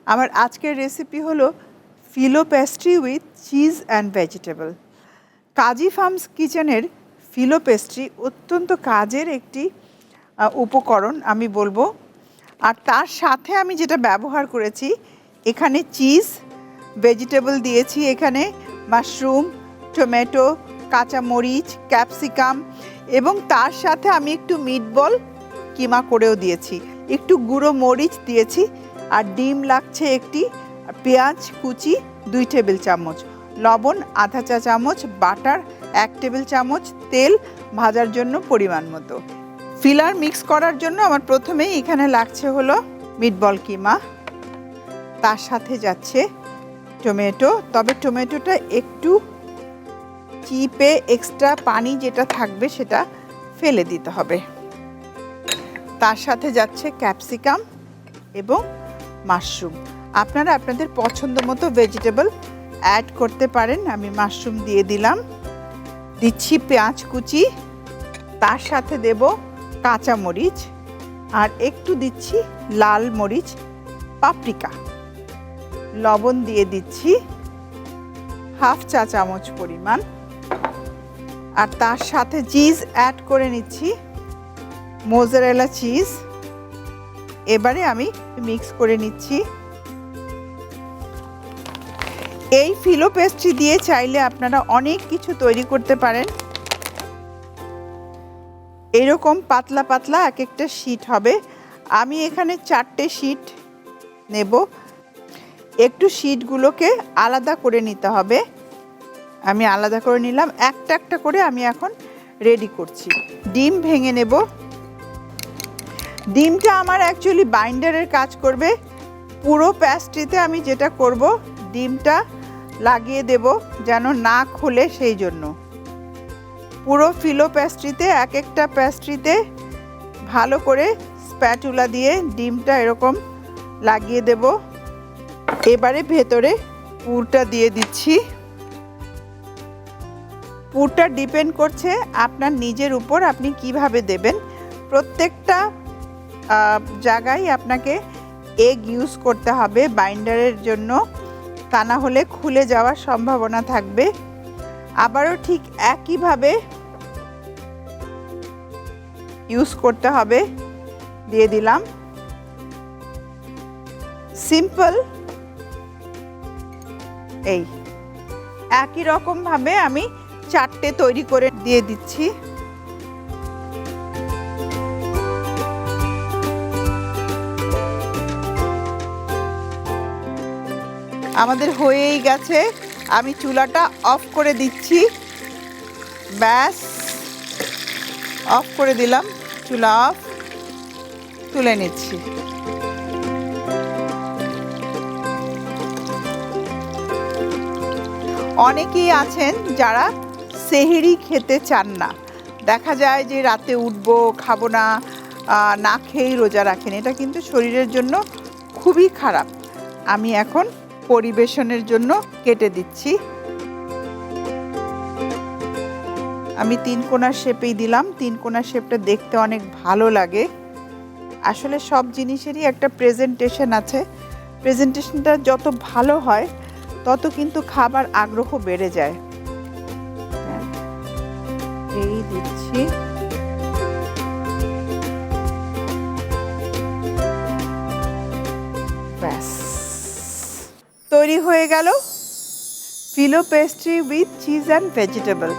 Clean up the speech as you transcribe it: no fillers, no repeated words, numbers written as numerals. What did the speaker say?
আমার আজকের রেসিপি হলো phyllo pastry with cheese and vegetable. Kazi Farms কিচেনের ফিলো পেস্ট্রি অত্যন্ত কাজের একটি উপকরণ আমি বলবো। আর তার সাথে আমি যেটা ব্যবহার করেছি, এখানে চিজ, ভেজিটেবল দিয়েছি, এখানে মাশরুম, টমেটো, কাঁচামরিচ, ক্যাপসিকাম এবং তার সাথে আমি একটু মিটবল কিমা করেও দিয়েছি, একটু গুঁড়ো মরিচ দিয়েছি, আর ডিম লাগছে একটি, পেঁয়াজ কুচি 2 টেবিল চামচ, লবণ আধা চা চামচ, বাটার 1 টেবিল চামচ, তেল ভাজার জন্য পরিমাণ মতো। ফিলার মিক্স করার জন্য আমার প্রথমেই এখানে লাগছে হলো মিটবল কিমা, তার সাথে যাচ্ছে টমেটো, তবে টমেটোটা একটু চিপে এক্সট্রা পানি যেটা থাকবে সেটা ফেলে দিতে হবে। তার সাথে যাচ্ছে ক্যাপসিকাম এবং মাশরুম। আপনারা আপনাদের পছন্দ মতো ভেজিটেবল অ্যাড করতে পারেন। আমি মাশরুম দিয়ে দিলাম, দিচ্ছি পেঁয়াজ কুচি, তার সাথে দেব কাঁচা মরিচ, আর একটু দিচ্ছি লাল মরিচ পাপরিকা, লবণ দিয়ে দিচ্ছি হাফ চা চামচ পরিমাণ, আর তার সাথে চিজ অ্যাড করে নিচ্ছি, মোজারেলা চিজ। এবারে আমি মিক্স করে নিচ্ছি। এই ফিলো পেস্ট্রি দিয়ে চাইলে আপনারা অনেক কিছু তৈরি করতে পারেন। এরকম পাতলা পাতলা এক একটা শিট হবে। আমি এখানে 4টে শিট নেব। একটু শিটগুলোকে আলাদা করে নিতে হবে। আমি আলাদা করে নিলাম, একটা একটা করে আমি এখন রেডি করছি। ডিম ভেঙে নেব। ডিমটা আমার অ্যাকচুয়ালি বাইন্ডারের কাজ করবে। পুরো প্যাস্ট্রিতে আমি যেটা করব, ডিমটা লাগিয়ে দেব যেন না খোলে, সেই জন্য পুরো ফিলো পেস্ট্রিতে এক একটা পেস্ট্রিতে ভালো করে স্প্যাটুলা দিয়ে ডিমটা এরকম লাগিয়ে দেব। এবারে ভেতরে পুরটা দিয়ে দিচ্ছি। পুরটা ডিপেন্ড করছে আপনার নিজের উপর, আপনি কিভাবে দেবেন। প্রত্যেকটা জায়গায় আপনাকে এগ ইউজ করতে হবে বাইন্ডারের জন্য, তা না হলে খুলে যাওয়ার সম্ভাবনা থাকবে। আবারও ঠিক একইভাবে ইউজ করতে হবে। দিয়ে দিলাম সিম্পল, এই একই রকমভাবে আমি 4টে তৈরি করে দিয়ে দিচ্ছি। আমাদের হয়েই গেছে, আমি চুলাটা অফ করে দিচ্ছি। ব্যাস, অফ করে দিলাম, চুলা অফ, তুলে নিচ্ছি। অনেকেই আছেন যারা সেহরি খেতে চান না, দেখা যায় যে রাতে উঠবো, খাবো না, না খেয়েই রোজা রাখেন। এটা কিন্তু শরীরের জন্য খুবই খারাপ। আমি এখন পরিবেশনের জন্য কেটে দিচ্ছি। আমি 3 কোণার শেপেই দিলাম। 3 কোণার শেপটা দেখতে অনেক ভালো লাগে। আসলে সব জিনিসেরই একটা প্রেজেন্টেশন আছে। প্রেজেন্টেশনটা যত ভালো হয় তত কিন্তু খাবার আগ্রহ বেড়ে যায়। এই দিচ্ছি। ব্যাস, তৈরি হয়ে গেল fellow pastry with cheese and vegetable.